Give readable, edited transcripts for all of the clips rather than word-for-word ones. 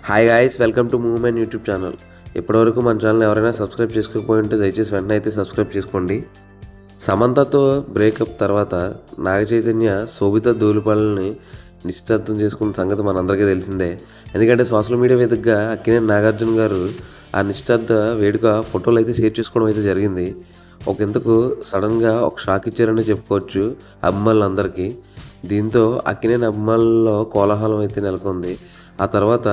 Hi guys, welcome to movement YouTube channel. ఇప్పటివరకు మన channel ఎవరైనా సబ్స్క్రైబ్ చేసుకోకపోయి ఉంటే దయచేసి వెంటనే అయితే సబ్స్క్రైబ్ చేసుకోండి. సమంతతో బ్రేకప్ తర్వాత నాగ చైతన్య శోభిత ధూళిపాలని నిశ్చితార్థం చేసుకున్న సంగతి మనందరికీ తెలిసిందే. ఎందుకంటే సోషల్ మీడియా వేదికగా అక్కినేని నాగార్జున గారు ఆ నిశ్చితార్థ వేడుక ఫోటోలు అయితే షేర్ చేసుకోవడం అయితే జరిగింది. ఇంతకు సడన్గా ఒక షాక్ ఇచ్చారని చెప్పుకోవచ్చు అభిమానులందరికీ. దీంతో అక్కినేని అభిమానుల్లో కోలాహలం అయితే నెలకొంది. ఆ తర్వాత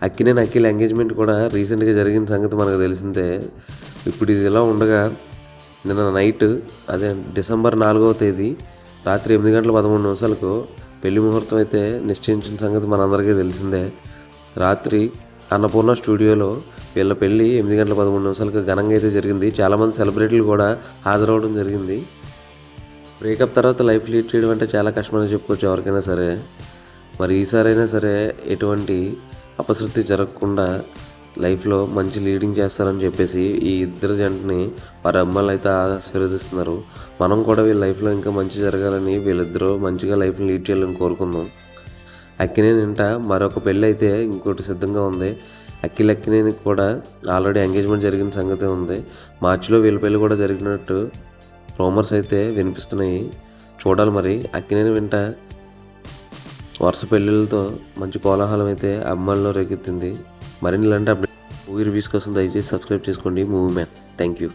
అక్కినేని అఖిల్ ఎంగేజ్మెంట్ కూడా రీసెంట్గా జరిగిన సంగతి మనకు తెలిసిందే. ఇప్పుడు ఇది ఇలా ఉండగా నిన్న నైట్, అదే డిసెంబర్ 4వ తేదీ రాత్రి 8:13 పెళ్లి ముహూర్తం అయితే నిశ్చయించిన సంగతి మనందరికీ తెలిసిందే. రాత్రి అన్నపూర్ణ స్టూడియోలో వీళ్ళ పెళ్ళి 8:13 ఘనంగా అయితే జరిగింది. చాలామంది సెలబ్రిటీలు కూడా హాజరవడం జరిగింది. బ్రేకప్ తర్వాత లైఫ్ లీడ్ చేయడం అంటే చాలా కష్టమని చెప్పుకోవచ్చు ఎవరికైనా సరే. మరి ఈసారైనా సరే ఎటువంటి అపశృతి జరగకుండా లైఫ్లో మంచి లీడింగ్ చేస్తారని చెప్పేసి ఈ ఇద్దరు జంటని వారి అమ్మాయిలు అయితే ఆశీర్వదిస్తున్నారు. మనం కూడా వీళ్ళ లైఫ్లో ఇంకా మంచి జరగాలని, వీళ్ళిద్దరూ మంచిగా లైఫ్ని లీడ్ చేయాలని కోరుకుందాం. అక్కినేని ఇంట మరొక పెళ్ళి అయితే ఇంకోటి సిద్ధంగా ఉంది. అక్కినేనికి కూడా ఆల్రెడీ ఎంగేజ్మెంట్ జరిగిన సంగతి ఉంది. మార్చిలో వీళ్ళ పెళ్ళి కూడా జరిగినట్టు రూమర్స్ అయితే వినిపిస్తున్నాయి. చూడాలి మరి. అక్కినేని వెంట వరుస పెళ్ళిళ్ళతో మంచి కోలాహలం అయితే అమ్మాయిల్లో రేకెత్తింది. మరిన్ని ఇలాంటి అప్డేట్ మూవీ రివ్యూస్ కోసం దయచేసి సబ్స్క్రైబ్ చేసుకోండి మూవీ మ్యాన్. Thank you.